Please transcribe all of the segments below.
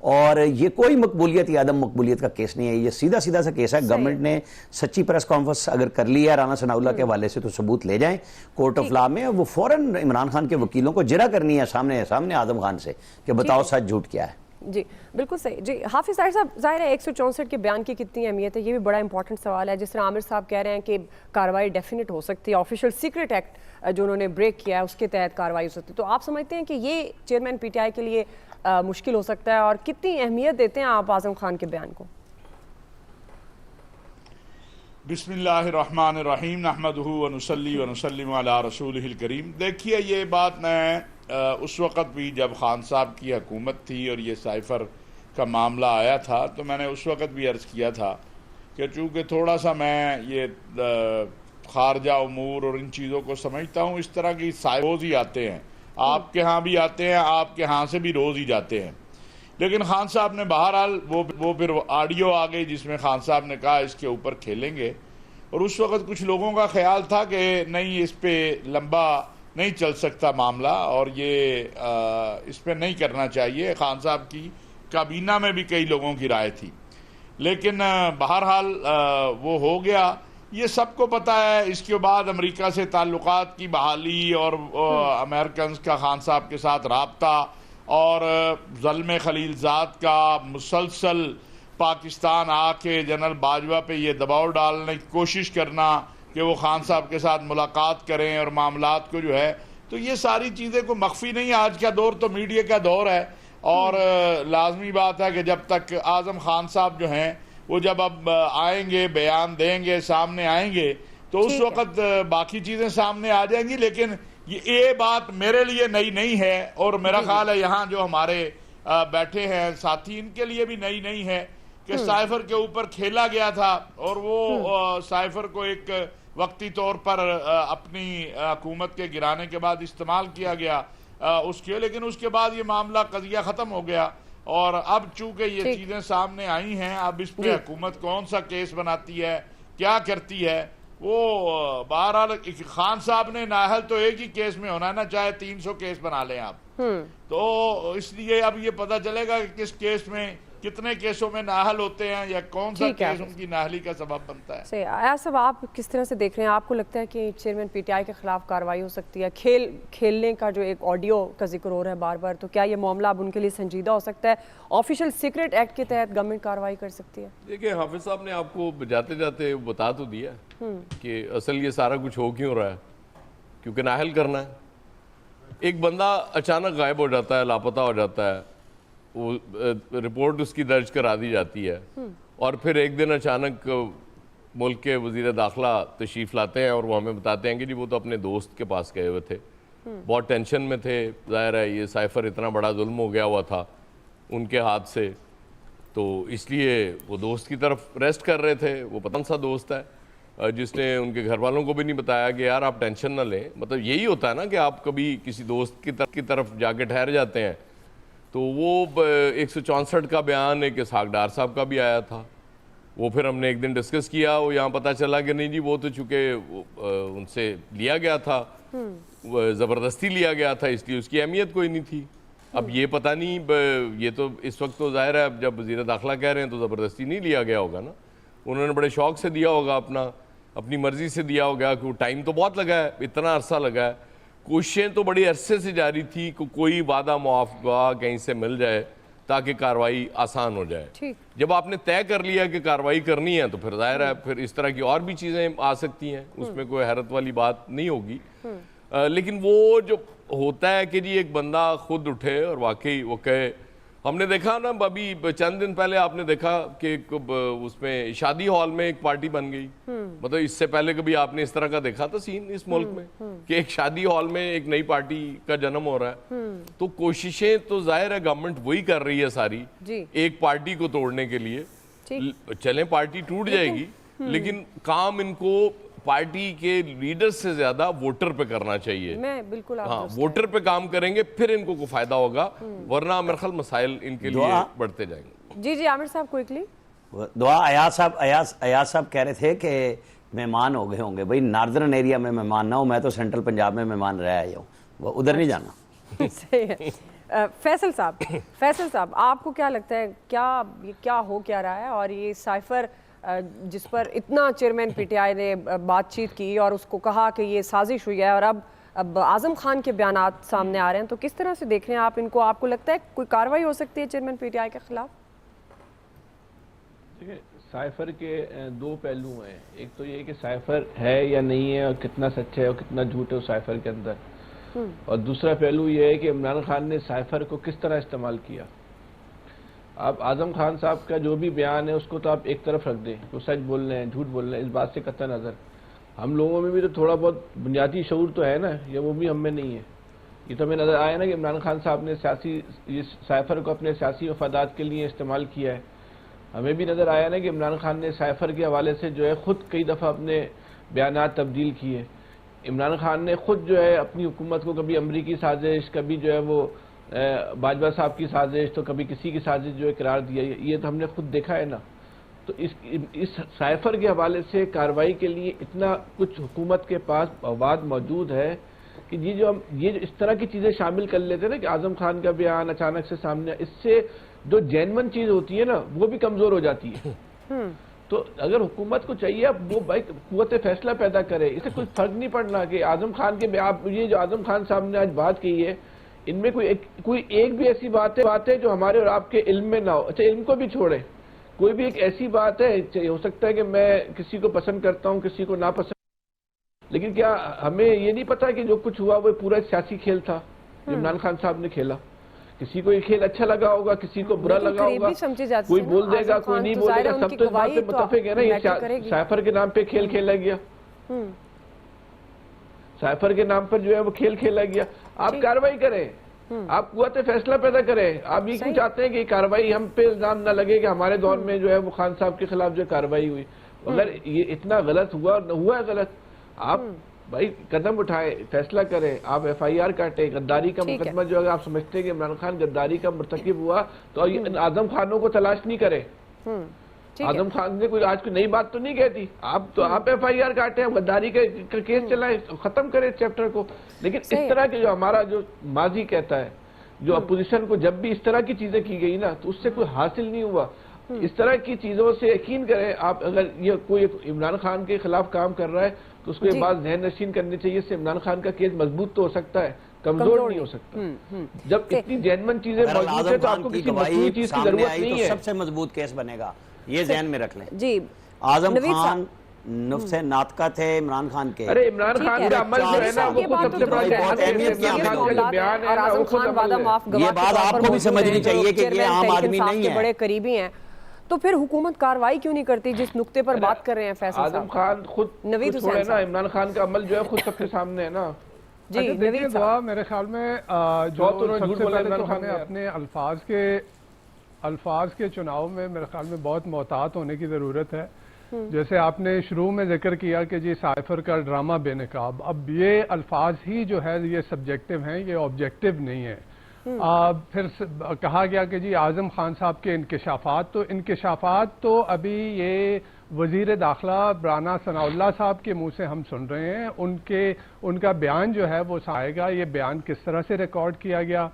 اور یہ کوئی مقبولیت یا عدم مقبولیت کا کیس نہیں ہے, یہ سیدھا سیدھا سا کیس ہے. گورنمنٹ نے سچی پریس کانفرنس اگر کر لی ہے رانا ثناء اللہ کے حوالے سے تو ثبوت لے جائیں کورٹ آف لا میں, وہ فوراً عمران خان کے وکیلوں کو جرا کرنی ہے سامنے اعظم خان سے کہ بتاؤ سچ جھوٹ کیا ہے. جی بالکل صحیح. جی حافظ طاہر صاحب, ظاہر ہے 164 کے بیان کی کتنی اہمیت ہے, یہ بھی بڑا امپورٹنٹ سوال ہے. جس طرح عامر صاحب کہہ رہے ہیں کہ کارروائی ڈیفینٹ ہو سکتی ہے, آفیشیل سیکرٹ ایکٹ جو انہوں نے بریک کیا ہے اس کے تحت کارروائی ہو سکتی ہے, تو آپ سمجھتے ہیں کہ یہ چیئرمین پی ٹی آئی کے لیے مشکل ہو سکتا ہے, اور کتنی اہمیت دیتے ہیں آپ اعظم خان کے بیان کو؟ بسم اللہ الرحمن الرحیم نحمدہ ونصلی ونسلم علی رسولہ الکریم. دیکھیے یہ بات میں اس وقت بھی جب خان صاحب کی حکومت تھی اور یہ سائفر کا معاملہ آیا تھا تو میں نے اس وقت بھی عرض کیا تھا کہ چونکہ تھوڑا سا میں یہ خارجہ امور اور ان چیزوں کو سمجھتا ہوں, اس طرح کی روز ہی آتے ہیں, آپ کے ہاں بھی آتے ہیں, آپ کے ہاں سے بھی روز ہی جاتے ہیں. لیکن خان صاحب نے بہرحال وہ پھر آڈیو آ گئی جس میں خان صاحب نے کہا اس کے اوپر کھیلیں گے, اور اس وقت کچھ لوگوں کا خیال تھا کہ نہیں اس پہ لمبا نہیں چل سکتا معاملہ اور یہ اس پہ نہیں کرنا چاہیے. خان صاحب کی کابینہ میں بھی کئی لوگوں کی رائے تھی, لیکن بہرحال وہ ہو گیا. یہ سب کو پتہ ہے. اس کے بعد امریکہ سے تعلقات کی بحالی اور امریکنز کا خان صاحب کے ساتھ رابطہ اور ظلم خلیل زاد کا مسلسل پاکستان آ کے جنرل باجوہ پہ یہ دباؤ ڈالنے کی کوشش کرنا کہ وہ خان صاحب کے ساتھ ملاقات کریں اور معاملات کو جو ہے, تو یہ ساری چیزیں کو مخفی نہیں. آج کا دور تو میڈیا کا دور ہے, اور لازمی بات ہے کہ جب تک اعظم خان صاحب جو ہیں وہ جب اب آئیں گے, بیان دیں گے, سامنے آئیں گے, تو اس وقت باقی چیزیں سامنے آ جائیں گی. لیکن یہ بات میرے لیے نئی نہیں ہے, اور میرا خیال ہے یہاں جو ہمارے بیٹھے ہیں ساتھی ان کے لیے بھی نئی نہیں ہے کہ سائفر کے اوپر کھیلا گیا تھا, اور وہ سائفر کو ایک وقتی طور پر اپنی حکومت کے گرانے کے بعد استعمال کیا گیا اس کے, لیکن اس کے بعد یہ معاملہ قضیہ ختم ہو گیا. اور اب چونکہ یہ چیزیں سامنے آئی ہیں, اب اس پہ حکومت کون سا کیس بناتی ہے, کیا کرتی ہے, وہ بہرحال خان صاحب نے نااہل تو ایک ہی کیس میں ہونا ہے نا, چاہے 300 کیس بنا لیں آپ, تو اس لیے اب یہ پتہ چلے گا کہ کس کیس میں کتنے کیسوں میں نااہل ہوتے ہیں یا کون سا کیس ان کی نااہلی کا سبب بنتا ہے. صحیح. ایاز صاحب آپ کس طرح سے دیکھ رہے ہیں؟ آپ کو لگتا ہے کہ چیئرمین پی ٹی آئی کے خلاف کارروائی ہو سکتی ہے؟ کھیلنے کا جو ایک آڈیو کا ذکر ہو رہا ہے بار بار, تو کیا یہ معاملہ اب ان کے لیے سنجیدہ ہو سکتا ہے؟ آفیشیل سیکرٹ ایکٹ کے تحت گورنمنٹ کارروائی کر سکتی ہے؟ دیکھیں حافظ صاحب نے آپ کو جاتے جاتے بتا تو دیا کہ اصل یہ سارا کچھ ہو کیوں رہا ہے, کیونکہ نااہل کرنا ہے. ایک بندہ اچانک غائب ہو جاتا ہے, لاپتہ ہو جاتا ہے, وہ رپورٹ اس کی درج کرا دی جاتی ہے, اور پھر ایک دن اچانک ملک کے وزیر داخلہ تشریف لاتے ہیں اور وہ ہمیں بتاتے ہیں کہ جی وہ تو اپنے دوست کے پاس گئے ہوئے تھے, بہت ٹینشن میں تھے, ظاہر ہے یہ سائفر اتنا بڑا ظلم ہو گیا ہوا تھا ان کے ہاتھ سے, تو اس لیے وہ دوست کی طرف ریسٹ کر رہے تھے. وہ پتہ سا دوست ہے جس نے ان کے گھر والوں کو بھی نہیں بتایا کہ یار آپ ٹینشن نہ لیں. مطلب یہی ہوتا ہے نا کہ آپ کبھی کسی دوست کی طرف جا کے ٹھہر جاتے ہیں. تو وہ 164 کا بیان ایک اسحاق ڈار صاحب کا بھی آیا تھا, وہ پھر ہم نے ایک دن ڈسکس کیا, وہ یہاں پتہ چلا کہ نہیں جی وہ تو چونکہ ان سے لیا گیا تھا, زبردستی لیا گیا تھا, اس لیے اس کی اہمیت کوئی نہیں تھی. اب یہ پتہ نہیں, یہ تو اس وقت تو ظاہر ہے اب جب وزیر داخلہ کہہ رہے ہیں تو زبردستی نہیں لیا گیا ہوگا نا, انہوں نے بڑے شوق سے دیا ہوگا, اپنی مرضی سے دیا ہوگا, کہ ٹائم تو بہت لگا ہے, اتنا عرصہ لگا ہے, کوششیں تو بڑی عرصے سے جاری تھی کہ کوئی وعدہ معاف کہیں سے مل جائے تاکہ کارروائی آسان ہو جائے. جب آپ نے طے کر لیا کہ کارروائی کرنی ہے تو پھر ظاہر ہے پھر اس طرح کی اور بھی چیزیں آ سکتی ہیں, اس میں کوئی حیرت والی بات نہیں ہوگی. لیکن وہ جو ہوتا ہے کہ جی ایک بندہ خود اٹھے اور واقعی وہ کہے, ہم نے دیکھا نا ابھی چند دن پہلے آپ نے دیکھا کہ اس میں شادی ہال میں ایک پارٹی بن گئی. مطلب اس سے پہلے کبھی آپ نے اس طرح کا دیکھا تھا سین اس ملک میں کہ ایک شادی ہال میں ایک نئی پارٹی کا جنم ہو رہا ہے. تو کوششیں تو ظاہر ہے گورنمنٹ وہی کر رہی ہے ساری ایک پارٹی کو توڑنے کے لیے. چلیں پارٹی ٹوٹ جائے گی, لیکن کام ان کو پارٹی کے لیڈر سے زیادہ ووٹر پہ کرنا چاہیے. ہاں, ووٹر پہ کام کریں گے پھر ان کو فائدہ ہوگا, ورنہ میرے خیال مسائل ان کے لیے بڑھتے جائیں گے. جی عامر صاحب کوئکلی دعا. ایاز صاحب کہہ رہے تھے کہ مہمان ہو گئے ہوں گے. بھائی ناردرن ایریا میں مہمان نہ ہوں, میں تو سینٹرل پنجاب میں مہمان رہ آیا ہوں, وہ ادھر نہیں جانا. صحیح ہے. فیصل صاحب آپ کو کیا لگتا ہے یہ کیا ہو کیا رہا ہے، اور یہ سائفر جس پر اتنا چیئرمین پی ٹی آئی نے بات چیت کی اور اس کو کہا کہ یہ سازش ہوئی ہے، اور اب اعظم خان کے بیانات سامنے آ رہے ہیں، تو کس طرح سے دیکھ رہے ہیں آپ ان کو؟ آپ کو لگتا ہے کوئی کارروائی ہو سکتی ہے چیئرمین پی ٹی آئی کے خلاف؟ دیکھیں، سائفر کے دو پہلو ہیں. ایک تو یہ کہ سائفر ہے یا نہیں ہے، اور کتنا سچ ہے اور کتنا جھوٹ ہے اس سائفر کے اندر، اور دوسرا پہلو یہ ہے کہ عمران خان نے سائفر کو کس طرح استعمال کیا. آپ اعظم خان صاحب کا جو بھی بیان ہے اس کو تو آپ ایک طرف رکھ دیں، وہ سچ بول رہے ہیں جھوٹ بول رہے ہیں، اس بات سے قطع نظر ہم لوگوں میں بھی تو تھوڑا بہت بنیادی شعور تو ہے نا، یہ وہ بھی ہم میں نہیں ہے. یہ تو ہمیں نظر آیا نا کہ عمران خان صاحب نے سائفر کو اپنے سیاسی مفادات کے لیے استعمال کیا ہے. ہمیں بھی نظر آیا نا کہ عمران خان نے سائفر کے حوالے سے جو ہے خود کئی دفعہ اپنے بیانات تبدیل کیے. عمران خان نے خود جو ہے اپنی حکومت کو کبھی امریکی سازش، کبھی جو ہے وہ باجوہ صاحب کی سازش، تو کبھی کسی کی سازش جو ہے قرار دیا. یہ تو ہم نے خود دیکھا ہے نا. تو اس سائفر کے حوالے سے کارروائی کے لیے اتنا کچھ حکومت کے پاس مواد موجود ہے کہ یہ اس طرح کی چیزیں شامل کر لیتے ہیں نا کہ اعظم خان کا بیان اچانک سے سامنے، اس سے جو جینون چیز ہوتی ہے نا وہ بھی کمزور ہو جاتی ہے. تو اگر حکومت کو چاہیے اب وہ بھائی قوت فیصلہ پیدا کرے، اسے کوئی فرق نہیں پڑنا کہ اعظم خان کے یہ جو اعظم خان صاحب نے آج بات کی ہے، ان میں کوئی ایک بھی ایسی بات ہے جو ہمارے اور آپ کے علم میں نہ ہو. اچھا، علم کو بھی چھوڑے، کوئی بھی ایک ایسی بات ہے، ہو سکتا ہے کہ میں کسی کو پسند کرتا ہوں، کسی کو ناپسند، لیکن کیا ہمیں یہ نہیں پتا کہ جو کچھ ہوا وہ پورا ایک سیاسی کھیل تھا جو عمران خان صاحب نے کھیلا؟ کسی کو یہ کھیل اچھا لگا ہوگا، کسی کو برا لگا ہوگا، کوئی بول دے گا، کوئی نہیں بولے گا، سب تو اس بات پہ متفق ہے نا یہ سائفر کے نام پہ کھیل کھیلا گیا. سائفر کے نام پر جو ہے وہ کھیل کھیلا گیا. آپ کارروائی کریں، آپ قوت فیصلہ پیدا کریں. آپ یہ کیوں چاہتے ہیں کہ کارروائی ہم پہ الزام نہ لگے کہ ہمارے دور میں جو ہے وہ خان صاحب کے خلاف جو کارروائی ہوئی؟ اگر یہ اتنا غلط ہوا ہے غلط، آپ بھائی قدم اٹھائے، فیصلہ کریں، آپ ایف آئی آر کاٹیں. غداری کا مقدمہ جو اگر آپ سمجھتے ہیں کہ عمران خان غداری کا مرتکب ہوا تو اعظم خانوں کو تلاش نہیں کرے. اعظم خان نے آج کوئی نئی بات تو نہیں کہتی. آپ ایف آئی آر کاٹیں، غداری کا کیس چلائیں، ختم کریں چیپٹر کو. لیکن اس طرح کے جو ہمارا جو ماضی کہتا ہے، جو اپوزیشن کو جب بھی اس طرح کی چیزیں کی گئی نا تو اس سے کوئی حاصل نہیں ہوا. اس طرح کی چیزوں سے یقین کریں آپ. اگر یہ کوئی عمران خان کے خلاف کام کر رہا ہے تو اس کو یہ بات ذہن نشین کرنی چاہیے، اس سے عمران خان کا کیس مضبوط تو ہو سکتا ہے، کمزور نہیں ہو سکتا. جب اتنی جینون چیزیں موجود ہیں تو آپ کو کسی مضبوط چیز کی ضرورت نہیں ہے. سب سے مضبوط کیس بنے گا، یہ ذہن میں رکھ لیں. جی اعظم خان نفس ناطقہ تھے عمران خان کے. ارے عمران خان کا عمل جو ہے نا وہ خود سب سے بڑا بیان ہے نا، وہ خود عمل ہے. یہ بات آپ کو بھی سمجھنی چاہیے کہ یہ عام آدمی نہیں ہے، بڑے قریبی ہیں. تو پھر حکومت کارروائی کیوں نہیں کرتی جس نقطے پر بات کر رہے ہیں فیصل صاحب؟ اعظم خان خود چھوڑے نا، عمران خان کا عمل جو ہے خود سب کے سامنے ہے نا. جی نوید صاحب، میرے خیال میں سب سے پہلے تو ہمیں اپنے الفاظ کے چناؤ میں میرے خیال میں بہت محتاط ہونے کی ضرورت ہے. جیسے آپ نے شروع میں ذکر کیا کہ جی سائفر کا ڈرامہ بے نقاب، اب یہ الفاظ ہی جو ہے یہ سبجیکٹیو ہیں، یہ آبجیکٹیو نہیں ہے. پھر کہا گیا کہ جی اعظم خان صاحب کے انکشافات تو ابھی یہ وزیر داخلہ رانا ثناء اللہ صاحب کے منہ سے ہم سن رہے ہیں. ان کا بیان جو ہے وہ آئے گا، یہ بیان کس طرح سے ریکارڈ کیا گیا.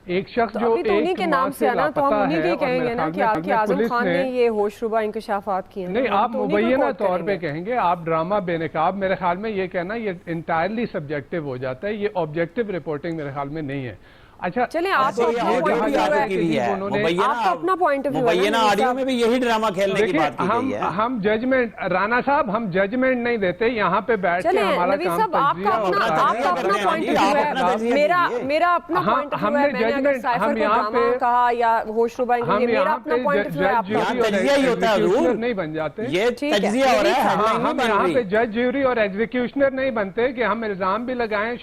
ایک شخص جو ایک ماہ سے لاپتہ ہے، اور میرے خیال میں اعظم خان نے یہ ہوش ربا انکشافات کیے ہیں. نہیں، آپ مبینہ طور پہ کہیں گے، آپ ڈرامہ بے نقاب، میرے خیال میں یہ کہنا یہ انٹائرلی سبجیکٹو ہو جاتا ہے، یہ آبجیکٹیو رپورٹنگ میرے خیال میں نہیں ہے. اچھا چلیں، آپ کا اپنا پوائنٹ آف ویو ہے، مبینہ آڈیو میں بھی یہی ڈرامہ کھیلنے کی بات کی گئی ہے. ہم ججمنٹ، رانا صاحب ہم ججمنٹ نہیں دیتے یہاں پہ بیٹھ کے ہمارا کام تجزیہ. آپ کا اپنا پوائنٹ آف ویو ہے، میرا اپنا پوائنٹ آف ویو ہے. میں نے اگر سائفر کو ڈرامہ کہا یا ہوش ربا، میرا اپنا پوائنٹ آف ویو ہے. تجزیہ ہی ہوتا ہے حضور، نہیں بن جاتے، یہ تجزیہ ہو رہا ہے. ہم یہاں پہ جج جیوری اور ایگزیکیوشنر نہیں بنتے کہ ہم الزام بھی لگائیں،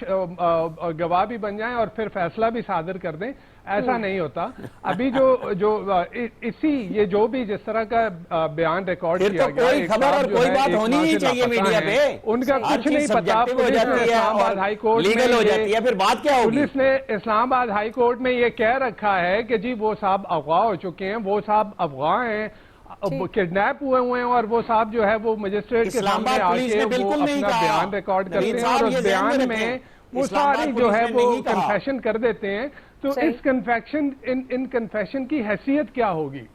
گواہ بھی بن جائیں اور پھر فیصلہ بھی صادر کر دیں. ایسا نہیں ہوتا. ابھی یہ جو بھی جس طرح کا بیان ریکارڈ کیا گیا، کوئی خبر اور کوئی بات ہونی نہیں چاہیے میڈیا پہ، ان کا کچھ نہیں پتا. پولیس نے اسلام آباد ہائی کورٹ لیگل ہو جاتی ہے، پھر بات کیا ہوگی؟ پولیس نے اسلام آباد ہائی کورٹ میں یہ کہہ رکھا ہے کہ جی وہ صاحب اغوا ہو چکے ہیں، وہ صاحب افغان ہیں، کڈنیپ ہوئے ہیں، اور وہ صاحب جو ہے وہ مجسٹریٹ کے سامنے آ کے وہ اپنا بیان ریکارڈ کرتے ہیں، اور اس بیان میں وہ ساری جو ہے وہ کنفیشن کر دیتے ہیں. تو صحیح۔ اس کنفیکشن ان کنفیشن کی حیثیت کیا ہوگی؟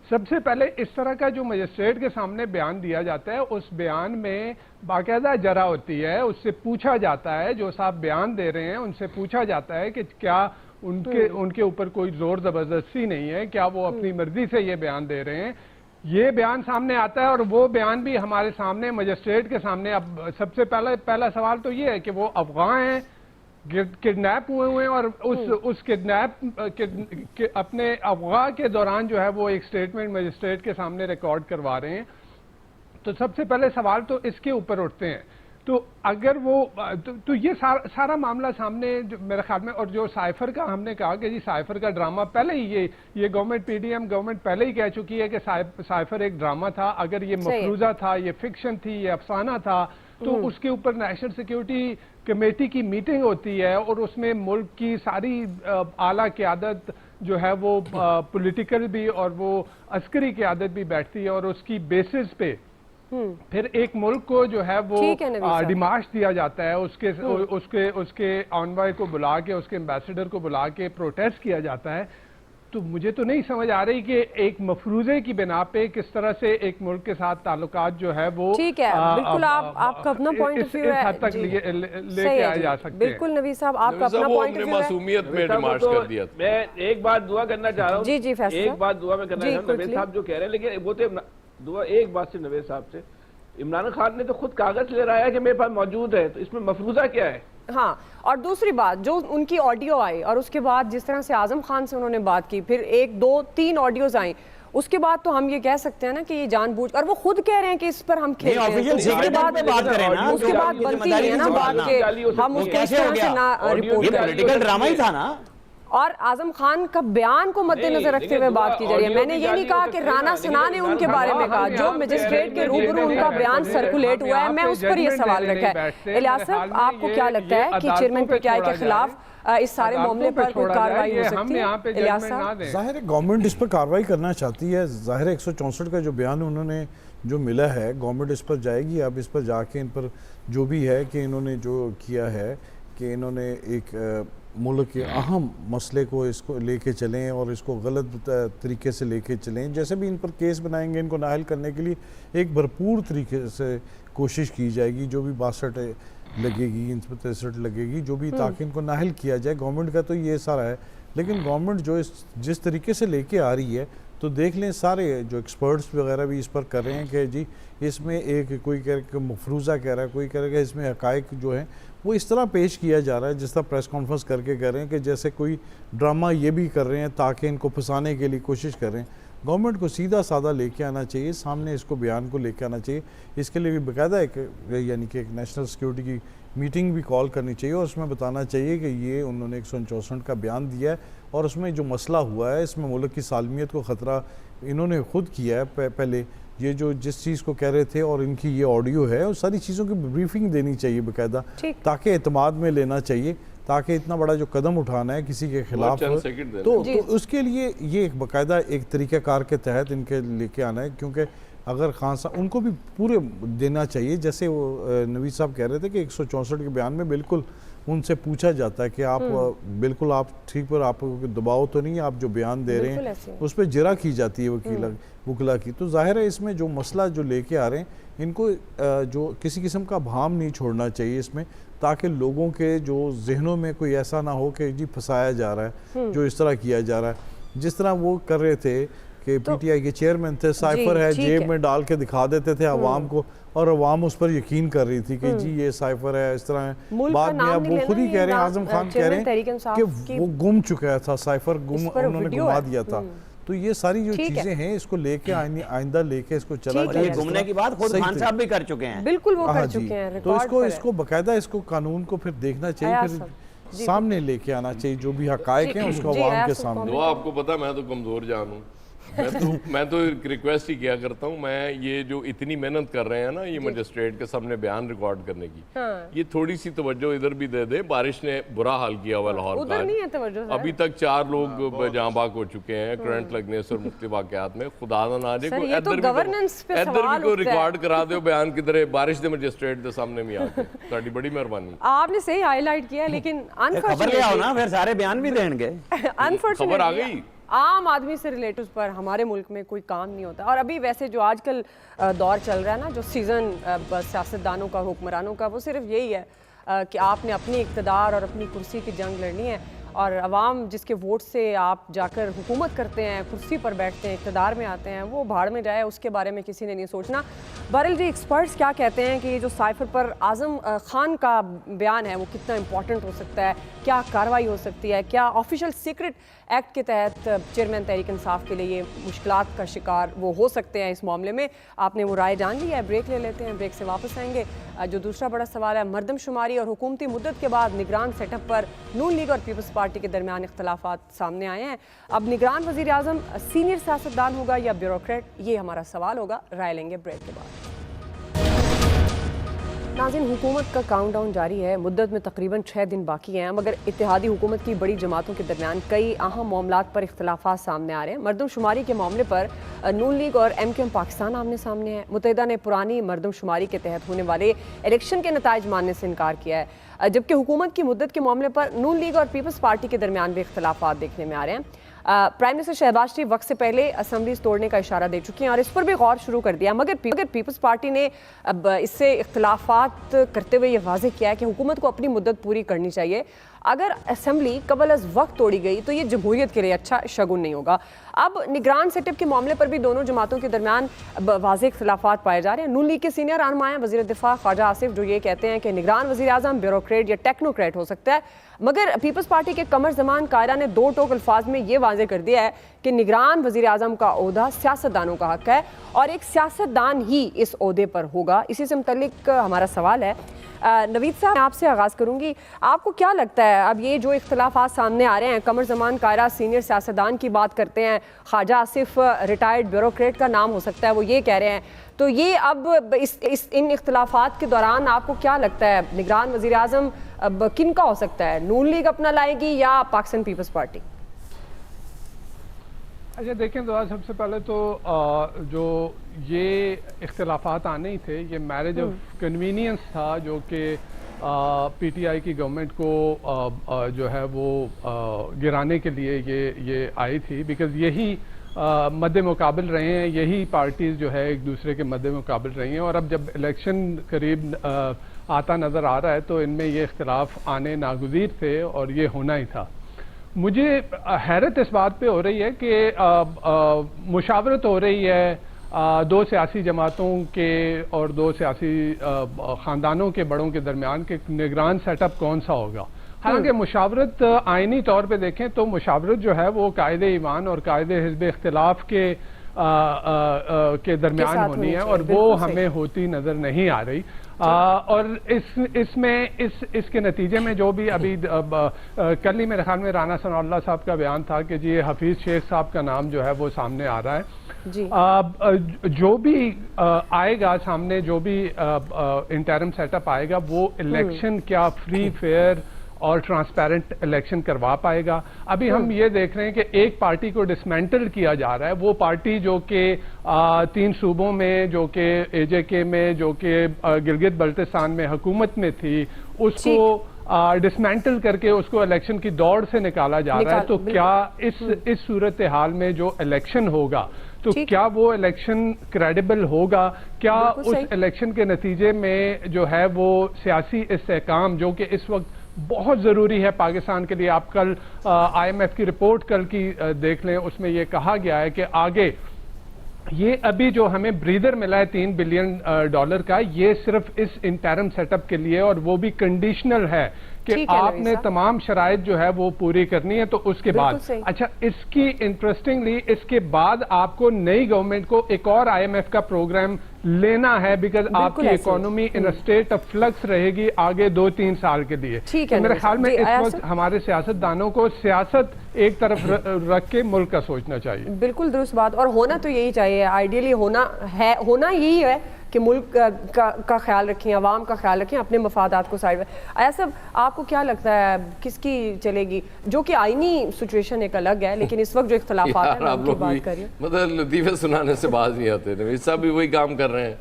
سب سے پہلے اس طرح کا جو مجسٹریٹ کے سامنے بیان دیا جاتا ہے اس بیان میں باقاعدہ جرا ہوتی ہے، اس سے پوچھا جاتا ہے، جو صاحب بیان دے رہے ہیں ان سے پوچھا جاتا ہے کہ کیا ان کے اوپر کوئی زور زبردستی نہیں ہے، کیا وہ اپنی مرضی سے یہ بیان دے رہے ہیں؟ یہ بیان سامنے آتا ہے اور وہ بیان بھی ہمارے سامنے مجسٹریٹ کے سامنے. اب سب سے پہلا سوال تو یہ ہے کہ وہ افغان ہیں، کڈنیپ ہوئے ہیں، اور اس کڈنیپ اپنے افغان کے دوران جو ہے وہ ایک سٹیٹمنٹ مجسٹریٹ کے سامنے ریکارڈ کروا رہے ہیں. تو سب سے پہلے سوال تو اس کے اوپر اٹھتے ہیں. تو اگر وہ تو یہ سارا معاملہ سامنے میرے خیال میں، اور جو سائفر کا ہم نے کہا کہ جی سائفر کا ڈرامہ پہلے ہی یہ government P D M government پہلے ہی کہہ چکی ہے کہ سائفر ایک ڈرامہ تھا. اگر یہ مفروضہ تھا، یہ فکشن تھی، یہ افسانہ تھا، تو اس کے اوپر نیشنل سیکیورٹی کمیٹی کی میٹنگ ہوتی ہے اور اس میں ملک کی ساری اعلیٰ قیادت جو ہے وہ پولیٹیکل بھی اور وہ عسکری قیادت بھی بیٹھتی ہے، اور اس کی بیسس پہ پھر ایک ملک کو جو ہے وہ ڈیمارش دیا جاتا ہے، اس کے آنوائے کو بلا کے، اس کے ایمبیسڈر کو بلا کے پروٹیسٹ کیا جاتا ہے. تو مجھے تو نہیں سمجھ آ رہی کہ ایک مفروضے کی بنا پہ کس طرح سے ایک ملک کے ساتھ تعلقات جو ہے وہ ٹھیک ہے. بالکل آپ کا اپنا پوائنٹ آف ویو ہے، اس حد تک لے کے آئے جا سکتے ہیں. بالکل نوید صاحب آپ کا اپنا پوائنٹ آف ویو ہے. معصومیت میں ڈیمارش کر دیا. میں ایک بات دعا کرنا چاہ رہا ہوں. جی فیصل ایک بات دعا میں کرنا چاہ رہا ہوں. نوید صاحب جو کہہ رہے ہیں، لیکن وہ تو دعا ایک بات سے نوید صاحب سے، عمران خان نے تو خود کاغذ لے رہا ہے کہ میرے پاس موجود ہے، تو اس میں مفروضہ کیا ہے؟ ہاں. اور دوسری بات جو ان کی آڈیو آئی اور اس کے بعد جس طرح سے اعظم خان سے انہوں نے بات کی، پھر 1 2 3 آڈیوز آئیں، اس کے بعد تو ہم یہ کہہ سکتے ہیں نا کہ یہ جان بوجھ، اور وہ خود کہہ رہے ہیں کہ اس پر ہم کھیل رہے ہیں. اس کے بعد بنتی نہیں ہے نا بات کہ ہم اس کو اس طرح سے نہ رپورٹ کریں. پولیٹیکل ڈرامہ ہی تھا نا. اور اعظم خان کا بیان کو مد نظر رکھتے ہوئے بات کی جا رہی ہے. میں نے یہ نہیں کہا کہ رانا ثنا نے ان کے بارے میں کہا، جو مجسٹریٹ کے روبرو ان کا بیان سرکولیٹ ہوا ہے، میں اس پر یہ سوال رکھا ہے. الیاس صاحب آپ کو کیا لگتا ہے کہ چیئرمین پی ٹی آئی کے خلاف اس سارے معاملے پر کوئی کارروائی ہو سکتی ہے؟ الیاس صاحب ظاہر ہے گورنمنٹ اس پر کارروائی کرنا چاہتی ہے. ظاہر ہے 164 کا جو بیان انہوں نے جو ملا ہے، گورنمنٹ اس پر جائے گی. اب اس پر جا کے ان پر جو بھی ہے کہ انہوں نے جو کیا ہے کہ انہوں نے ایک ملک کے اہم مسئلے کو اس کو لے کے چلیں اور اس کو غلط طریقے سے لے کے چلیں. جیسے بھی ان پر کیس بنائیں گے، ان کو نااہل کرنے کے لیے ایک بھرپور طریقے سے کوشش کی جائے گی. جو بھی 62 لگے گی، 63 لگے گی، جو بھی، تاکہ ان کو نااہل کیا جائے. گورنمنٹ کا تو یہ سارا ہے. لیکن گورنمنٹ جو جس طریقے سے لے کے آ رہی ہے، تو دیکھ لیں سارے جو ایکسپرٹس وغیرہ بھی اس پر کر رہے ہیں کہ جی اس میں ایک کوئی کہہ رہا کہ مفروضہ کہہ رہا ہے، کوئی کہہ رہا کہ اس میں حقائق جو ہیں وہ اس طرح پیش کیا جا رہا ہے جس طرح پریس کانفرنس کر کے کہہ رہے ہیں کہ جیسے کوئی ڈرامہ یہ بھی کر رہے ہیں تاکہ ان کو پھنسانے کے لیے کوشش کر رہے ہیں. گورنمنٹ کو سیدھا سادہ لے کے آنا چاہیے، سامنے اس کو بیان کو لے کے آنا چاہیے. اس کے لیے بھی باقاعدہ ایک یعنی کہ ایک نیشنل سیکیورٹی کی میٹنگ بھی کال کرنی چاہیے اور اس میں بتانا چاہیے کہ یہ انہوں نے 164 کا بیان دیا ہے اور اس میں جو مسئلہ ہوا ہے اس میں ملک کی سالمیت کو خطرہ انہوں نے خود کیا ہے. پہلے یہ جو جس چیز کو کہہ رہے تھے اور ان کی یہ آڈیو ہے، اس ساری چیزوں کی بریفنگ دینی چاہیے باقاعدہ، تاکہ اعتماد میں لینا چاہیے، تاکہ اتنا بڑا جو قدم اٹھانا ہے کسی کے خلاف تو اس کے لیے یہ ایک باقاعدہ ایک طریقہ کار کے تحت ان کے لے کے آنا ہے. کیونکہ اگر خان صاحب ان کو بھی پورے دینا چاہیے، جیسے وہ نوید صاحب کہہ رہے تھے کہ 164 کے بیان میں بالکل ان سے پوچھا جاتا ہے کہ آپ بالکل آپ ٹھیک پر آپ دباؤ تو نہیں، آپ جو بیان دے رہے ہیں اس پہ جرا کی جاتی ہے وکلا کی. تو ظاہر ہے اس میں جو مسئلہ جو لے کے آ رہے ہیں ان کو جو کسی قسم کا بھام نہیں چھوڑنا چاہیے اس میں، تاکہ لوگوں کے جو ذہنوں میں کوئی ایسا نہ ہو کہ جی پھنسایا جا رہا ہے، جو اس طرح کیا جا رہا ہے. جس طرح وہ کر رہے تھے کہ پی ٹی آئی کے چیئرمین تھے، سائفر ہے جیب میں ڈال کے دکھا دیتے تھے عوام کو، اور عوام اس پر یقین کر رہی تھی کہ جی یہ سائفر ہے، اس طرح ہے. بعد میں اب وہ خود ہی کہہ رہے ہیں، اعظم خان کہہ رہے ہیں کہ وہ گم چکا تھا سائفر، انہوں نے گما دیا تھا. تو یہ ساری جو چیزیں ہیں اس کو لے کے آئندہ لے کے اس کو چلا جائے. گھومنے کی بات خود خان صاحب بھی کر چکے ہیں. بالکل وہ کر چکے ہیں. تو اس کو باقاعدہ اس کو قانون کو پھر دیکھنا چاہیے، پھر سامنے لے کے آنا چاہیے جو بھی حقائق ہیں اس کو عوام کے سامنے. دعا آپ کو پتا میں تو کمزور جان ہوں. میں تو ریکویسٹ ہی کیا کرتا ہوں، میں یہ جو اتنی محنت کر رہے ہیں نا یہ مجسٹریٹ کے سامنے بیان ریکارڈ کرنے کی، یہ تھوڑی سی توجہ ادھر بھی دے دے. بارش نے برا حال کیا ہوا لاہور کا، ادھر نہیں ہے توجہ. ابھی تک 4 لوگ جاں باک ہو چکے ہیں کرنٹ لگنے سے اور مختلف واقعات میں. خدا نہ نہ جائے ادھر بھی ریکارڈ کرا دو بیان کدھر ہے بارش دے مجسٹریٹ دے سامنے بھی آ کے. تہاڈی بڑی مہربانی. آپ نے صحیح ہائی لائٹ کیا لیکن خبر لے آؤ نا پھر سارے بیان بھی دیں گے. خبر آ گئی. عام آدمی سے ریلیٹوز پر ہمارے ملک میں کوئی کام نہیں ہوتا. اور ابھی ویسے جو آج کل دور چل رہا ہے نا، جو سیزن سیاستدانوں کا، حکمرانوں کا، وہ صرف یہی ہے کہ آپ نے اپنی اقتدار اور اپنی کرسی کی جنگ لڑنی ہے، اور عوام جس کے ووٹ سے آپ جا کر حکومت کرتے ہیں، کرسی پر بیٹھتے ہیں، اقتدار میں آتے ہیں، وہ بھاڑ میں جائے، اس کے بارے میں کسی نے نہیں سوچنا. بہرحال جی ایکسپرٹس کیا کہتے ہیں کہ یہ جو سائفر پر اعظم خان کا بیان ہے وہ کتنا امپورٹنٹ ہو سکتا ہے، کیا کارروائی ہو سکتی ہے، کیا آفیشیل سیکرٹ ایکٹ کے تحت چیئرمین تحریک انصاف کے لیے یہ مشکلات کا شکار وہ ہو سکتے ہیں اس معاملے میں. آپ نے وہ رائے جان لی ہے. بریک لے لیتے ہیں، بریک سے واپس آئیں گے. جو دوسرا بڑا سوال ہے، مردم شماری اور حکومتی مدت کے بعد نگران سیٹ اپ پر نون لیگ اور پیپلز پارٹی کے درمیان اختلافات سامنے آئے ہیں. اب نگران وزیر اعظم سینئر سیاستدان ہوگا یا بیوروکریٹ، یہ ہمارا سوال ہوگا. رائے لیں گے بریک کے بعد. ناظرین، حکومت کا کاؤنٹ ڈاؤن جاری ہے. مدت میں تقریباً 6 دن باقی ہیں، مگر اتحادی حکومت کی بڑی جماعتوں کے درمیان کئی اہم معاملات پر اختلافات سامنے آ رہے ہیں. مردم شماری کے معاملے پر نون لیگ اور ایم کیو ایم پاکستان آمنے سامنے ہے. متحدہ نے پرانی مردم شماری کے تحت ہونے والے الیکشن کے نتائج ماننے سے انکار کیا ہے، جبکہ حکومت کی مدت کے معاملے پر نون لیگ اور پیپلز پارٹی کے درمیان بھی اختلافات دیکھنے میں آ رہے ہیں. پرائم منسٹر شہباز شریف وقت سے پہلے اسمبلیز توڑنے کا اشارہ دے چکی ہیں اور اس پر بھی غور شروع کر دیا، مگر پیپلز پارٹی نے اب اس سے اختلافات کرتے ہوئے یہ واضح کیا ہے کہ حکومت کو اپنی مدت پوری کرنی چاہیے. اگر اسمبلی قبل از وقت توڑی گئی تو یہ جمہوریت کے لیے اچھا شگن نہیں ہوگا. اب نگران سیٹ اپ کے معاملے پر بھی دونوں جماعتوں کے درمیان واضح اختلافات پائے جا رہے ہیں. نون لیگ کے سینئر رہنما ہیں وزیر دفاع خواجہ آصف، جو یہ کہتے ہیں کہ نگران وزیر اعظم بیوروکریٹ یا ٹیکنوکریٹ ہو سکتا ہے، مگر پیپلز پارٹی کے قمر زمان قائرہ نے 2 ٹوک الفاظ میں یہ واضح کر دیا ہے کہ نگران وزیر اعظم کا عہدہ سیاستدانوں کا حق ہے اور ایک سیاستدان ہی اس عہدے پر ہوگا. اسی سے متعلق ہمارا سوال ہے. نوید صاحب، میں آپ سے آغاز کروں گی. آپ کو کیا لگتا ہے اب یہ جو اختلافات سامنے آ رہے ہیں، قمر زمان قائرہ سینئر سیاستدان کی بات کرتے ہیں، خواجہ آصف ریٹائرڈ بیوروکریٹ کا نام ہو سکتا ہے، وہ یہ کہہ رہے ہیں، تو یہ اب ان اختلافات کے دوران آپ کو کیا لگتا ہے نگران وزیر اعظم اب کن کا ہو سکتا ہے؟ نون لیگ اپنا لائے گی یا پاکستان پیپلز پارٹی؟ اچھا دیکھیں تو سب سے پہلے تو جو یہ اختلافات آنے ہی تھے، یہ میرج آف کنوینئنس تھا جو کہ پی ٹی آئی کی گورنمنٹ کو جو ہے وہ گرانے کے لیے یہ آئی تھی، بیکاز یہی مد مقابل رہے ہیں، یہی پارٹیز جو ہے ایک دوسرے کے مد مقابل رہی ہیں، اور اب جب الیکشن قریب آتا نظر آ رہا ہے تو ان میں یہ اختلاف آنے ناگزیر تھے اور یہ ہونا ہی تھا. مجھے حیرت اس بات پہ ہو رہی ہے کہ مشاورت ہو رہی ہے 2 سیاسی جماعتوں کے اور 2 سیاسی خاندانوں کے بڑوں کے درمیان کہ نگران سیٹ اپ کون سا ہوگا. حالانکہ مشاورت آئینی طور پہ دیکھیں تو مشاورت جو ہے وہ قائد ایمان اور قائد حزب اختلاف کے درمیان ہونی ہے، اور وہ ہمیں ہوتی نظر نہیں آ رہی. اور اس کے نتیجے میں جو بھی ابھی کل ہی میرے خیال میں رانا ثناء اللہ صاحب کا بیان تھا کہ جی حفیظ شیخ صاحب کا نام جو ہے وہ سامنے آ رہا ہے. جو بھی آئے گا سامنے، جو بھی انٹرم سیٹ اپ آئے گا، وہ الیکشن کیا فری فیئر اور ٹرانسپیرنٹ الیکشن کروا پائے گا. ابھی ہم یہ دیکھ رہے ہیں کہ ایک پارٹی کو ڈسمینٹل کیا جا رہا ہے، وہ پارٹی جو کہ 3 صوبوں میں، جو کہ اے جے کے میں، جو کہ گلگت بلتستان میں حکومت میں تھی، اس کو ڈسمینٹل کر کے اس کو الیکشن کی دوڑ سے نکالا جا رہا ہے. تو کیا اس صورتحال میں جو الیکشن ہوگا تو کیا وہ الیکشن کریڈیبل ہوگا؟ کیا اس الیکشن کے نتیجے میں جو ہے وہ سیاسی استحکام جو کہ اس وقت بہت ضروری ہے پاکستان کے لیے، آپ کل آئی ایم ایف کی رپورٹ کل کی دیکھ لیں، اس میں یہ کہا گیا ہے کہ آگے یہ ابھی جو ہمیں بریدر ملا ہے $3 بلین کا، یہ صرف اس انٹرم سیٹ اپ کے لیے، اور وہ بھی کنڈیشنل ہے کہ آپ نے تمام شرائط جو ہے وہ پوری کرنی ہے. تو اس کے بعد اچھا اس کی انٹرسٹنگلی اس کے بعد آپ کو نئی گورنمنٹ کو ایک اور آئی ایم ایف کا پروگرام لینا ہے بیکاز آپ کی ایسے ہی۔ Economy in state of flux رہے گی آگے 2-3 سال کے لیے. ٹھیک ہے تو میرے نور خیال صاحب. میں جی، اس ایاز وقت ہمارے سیاستدانوں کو سیاست ایک طرف رکھ کے ملک کا سوچنا چاہیے. بالکل درست بات، اور ہونا تو یہی چاہیے. آئیڈیلی ہونا یہی ہے کہ ملک کا خیال رکھیں، عوام کا خیال رکھیں، اپنے مفادات کو سائڈ میں. ایسا آپ کو کیا لگتا ہے کس کی چلے گی؟ جو کہ آئینی سچویشن ایک الگ ہے، لیکن اس وقت جو اختلافات ہیں یار آپ ان کی لوگ بھی بات کریے. مطلب لطیفے سنانے سے باز نہیں آتے. نوید صاحب بھی وہی کام کر رہے ہیں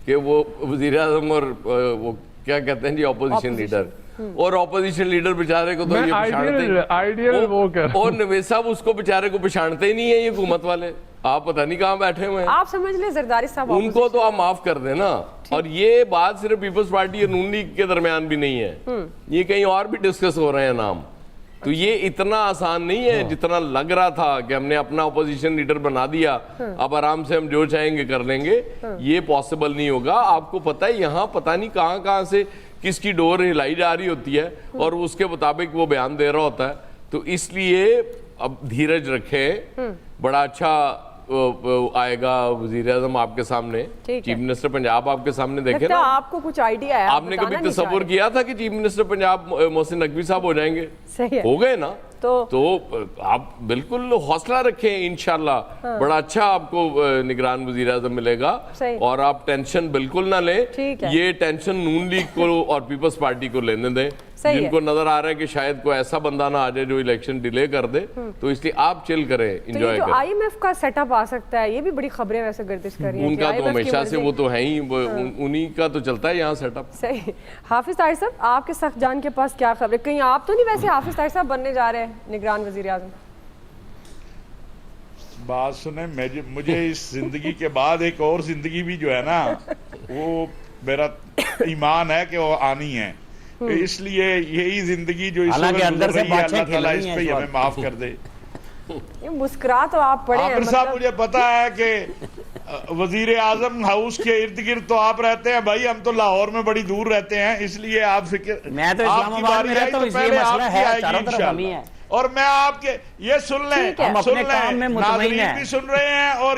کہ وہ وزیر اعظم اور وہ کیا کہتے ہیں جی اپوزیشن لیڈر، اور اپوزیشن لیڈر بیچارے کو تو میں یہ آئیڈیل وہ کر رہا ہوں. اور نوید صاحب اس کو بیچارے کو پچھاڑتے ہی نہیں ہیں یہ حکومت والے. آپ پتہ نہیں کہاں بیٹھے ہوئے ہیں. آپ سمجھ لیں زرداری صاحب ان کو تو آپ معاف کر دیں نا. اور یہ بات صرف پیپلز پارٹی اور نون لیگ کے درمیان بھی نہیں ہے، یہ کہیں اور بھی ڈسکس ہو رہے ہیں نام. تو یہ اتنا آسان نہیں ہے جتنا لگ رہا تھا کہ ہم نے اپنا اپوزیشن لیڈر بنا دیا اب آرام سے ہم جو چاہیں گے کر لیں گے. یہ پاسبل نہیں ہوگا. آپ کو پتہ ہے یہاں پتہ نہیں کہاں سے کس کی ڈور ہلائی جا رہی ہوتی ہے اور اس کے مطابق وہ بیان دے رہا ہوتا ہے. تو اس لیے اب دھیرج رکھیں. بڑا اچھا آئے گا وزیر اعظم آپ کے سامنے، چیف منسٹر پنجاب آپ کے سامنے. دیکھیں نا آپ کو کچھ آئیڈیا ہے؟ آپ نے کبھی تصور کیا تھا کہ چیف منسٹر پنجاب محسن نقوی صاحب ہو جائیں گے؟ ہو گئے نا. تو آپ بالکل حوصلہ رکھیں، انشاءاللہ بڑا اچھا آپ کو نگران وزیر اعظم ملے گا. اور آپ ٹینشن بالکل نہ لیں. یہ ٹینشن نون لیگ کو اور پیپلز پارٹی کو لینے دیں. جن کو نظر آ رہا ہے کہ شاید کوئی ایسا بندہ نہ آ جائے جو الیکشن ڈیلے کر دے، تو اس لیے آپ چل کریں، انجوائے کریں. آئی ایم ایف کا سیٹ اپ آ سکتا ہے، یہ بھی بڑی خبریں ویسے گردش کر رہی ہیں. ان کا تو ہمیشہ سے وہ تو ہیں ہی، انہی کا تو چلتا ہے یہاں سیٹ اپ. صحیح. حافظ طاہر صاحب آپ کے سخت جان کے پاس کیا خبر ہے؟ کہیں آپ تو نہیں ویسے حافظ طاہر صاحب بننے جا رہے ہیں نگران وزیر اعظم؟ بات سنیں، مجھے اس زندگی کے بعد ایک اور زندگی بھی جو ہے نا وہ میرا ایمان ہے کہ وہ آنی ہے. اس لیے یہی زندگی جو اس وقت گزر رہی ہے اللہ تعالیٰ اس پہ ہمیں معاف کر دے. یہ مسکرا تو آپ پڑے ہیں. عامر صاحب مجھے پتا ہے کہ وزیر اعظم ہاؤس کے ارد گرد تو آپ رہتے ہیں بھائی، ہم تو لاہور میں بڑی دور رہتے ہیں، اس لیے آپ فکر میں تو اسلام آباد میں رہتا ہوں، اس لیے مسئلہ ہے چاروں طرف ہم ہی ہے. اور میں آپ کے یہ سن لیں، ناظرین بھی سن رہے ہیں اور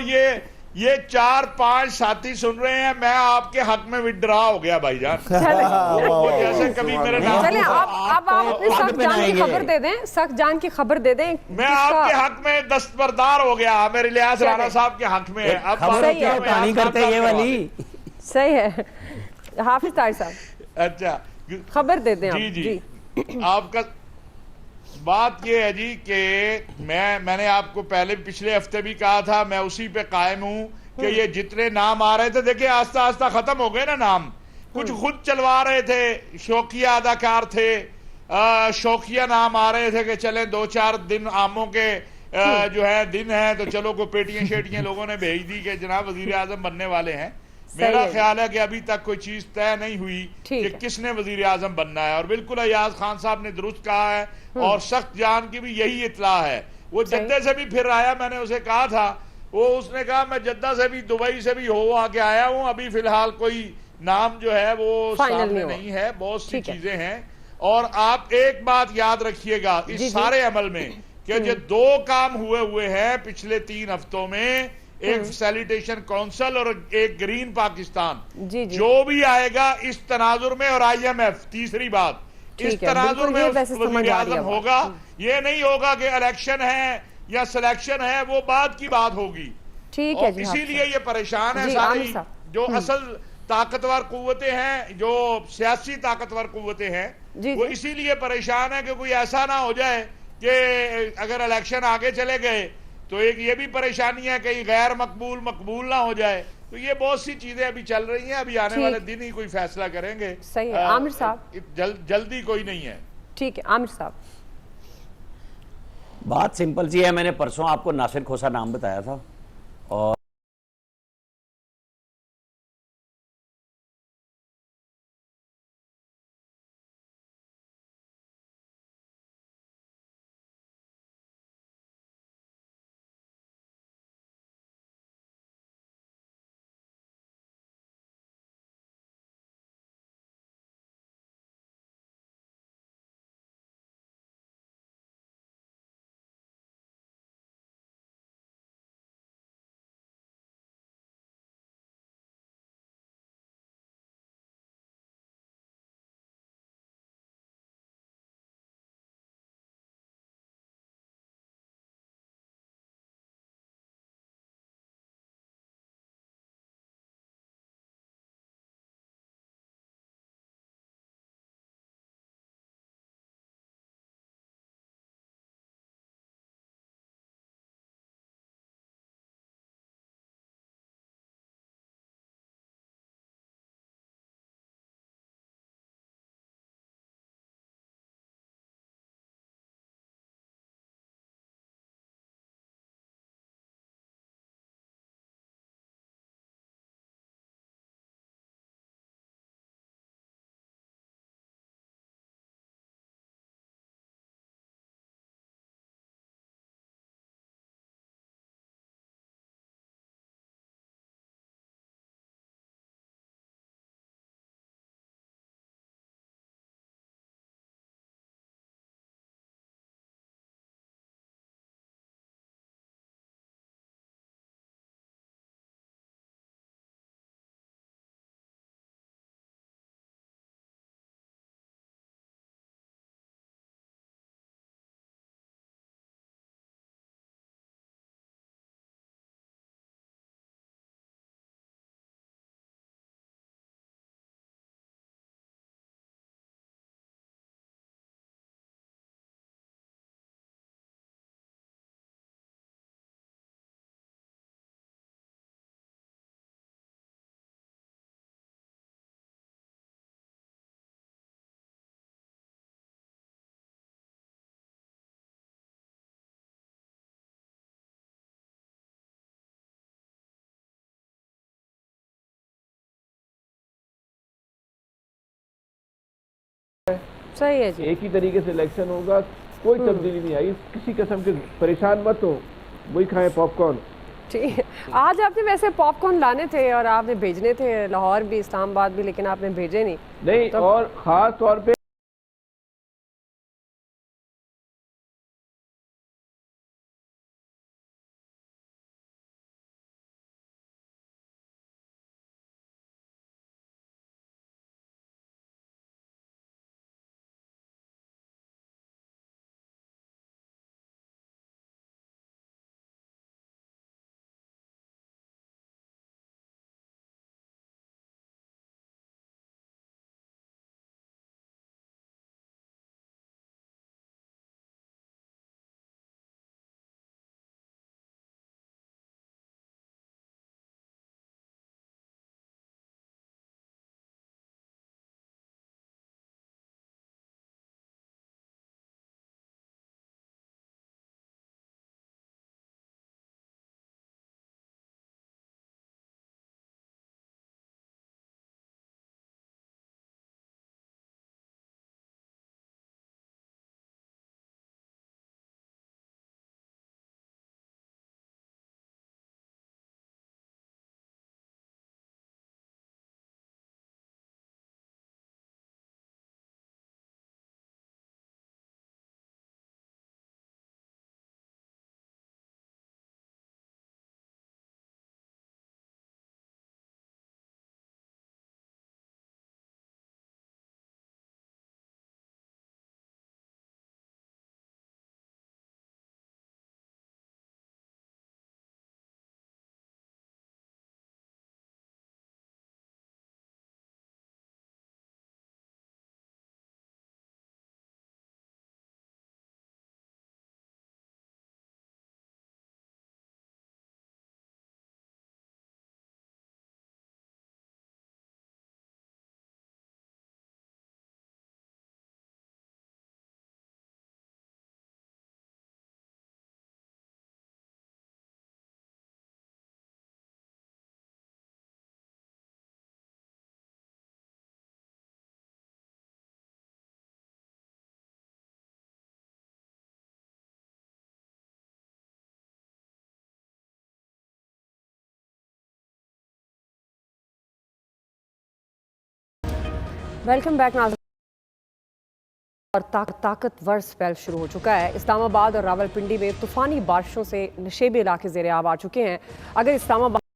یہ 4-5 ساتھی سن رہے ہیں. میں آپ کے حق میں وڈرا ہو گیا بھائی جان. جیسے کبھی میرے نام چلیں اب آپ اپنی سخت جان کی خبر دے دیں، سخت جان کی خبر دے دیں. میں آپ کے حق میں دستبردار ہو گیا، میرے الیاس رانا صاحب کے حق میں. اب کہانی کرتے یہ والی صحیح ہے. حافظ طاہر صاحب اچھا خبر دے دیں. جی آپ کا بات یہ ہے جی کہ میں نے آپ کو پچھلے ہفتے بھی کہا تھا، میں اسی پہ قائم ہوں کہ یہ جتنے نام آ رہے تھے، دیکھیں آہستہ آہستہ ختم ہو گئے نا نام. کچھ خود چلوا رہے تھے، شوقیہ اداکار تھے، شوقیہ نام آ رہے تھے کہ چلیں 2-4 دن آموں کے جو ہے دن ہیں تو چلو کو پیٹیاں شیٹیاں لوگوں نے بھیج دی کہ جناب وزیر اعظم بننے والے ہیں. میرا خیال ہے کہ ابھی تک کوئی چیز طے نہیں ہوئی کہ کس نے وزیر اعظم بننا ہے. اور بالکل ایاز خان صاحب نے درست کہا ہے، اور سخت جان کی بھی یہی اطلاع ہے. وہ جدہ سے بھی پھر آیا، میں نے اسے کہا تھا، اس نے کہا میں جدہ سے بھی دبئی سے بھی ہو آ کے آیا ہوں، ابھی فی الحال کوئی نام جو ہے وہ سامنے نہیں ہے، بہت سی چیزیں ہیں. اور آپ ایک بات یاد رکھیے گا اس سارے عمل میں کہ جو 2 کام ہوئے ہیں پچھلے 3 ہفتوں میں، ایک فیسیلیٹیشن کونسل اور ایک گرین پاکستان. جو بھی آئے گا اس تناظر میں، اور آئی ایم ایف تیسری بات، اس تناظر میں وزیر اعظم ہوگا. یہ نہیں ہوگا کہ الیکشن ہے یا سلیکشن ہے، وہ بعد کی بات ہوگی. اسی لیے یہ پریشان ہے ساری جو اصل طاقتور قوتیں ہیں، جو سیاسی طاقتور قوتیں ہیں، وہ اسی لیے پریشان ہے کہ کوئی ایسا نہ ہو جائے کہ اگر الیکشن آگے چلے گئے تو ایک یہ بھی پریشانی ہے کہ غیر مقبول نہ ہو جائے. تو یہ بہت سی چیزیں ابھی چل رہی ہیں، ابھی آنے والے دن ہی کوئی فیصلہ کریں گے. صحیح ہے عامر صاحب، جلدی کوئی نہیں ہے. ٹھیک ہے عامر صاحب. بات سمپل سی ہے. میں نے پرسوں آپ کو ناصر کھوسا نام بتایا تھا، اور صحیح ہے جی. ایک ہی طریقے سے الیکشن ہوگا, کوئی تبدیلی نہیں آئی. کسی قسم کے پریشان مت ہو, وہی کھائیں پاپ کارن. ٹھیک ہے. آج آپ نے ویسے پاپ کارن لانے تھے اور آپ نے بھیجنے تھے لاہور بھی, اسلام آباد بھی, لیکن آپ نے بھیجے نہیں. اور خاص طور پہ ویلکم بیک ناظرین. اور طاقتور سپیل شروع ہو چکا ہے. اسلام آباد اور راول پنڈی میں طوفانی بارشوں سے نشیبی علاقے زیر آب آ چکے ہیں. اگر اسلام آباد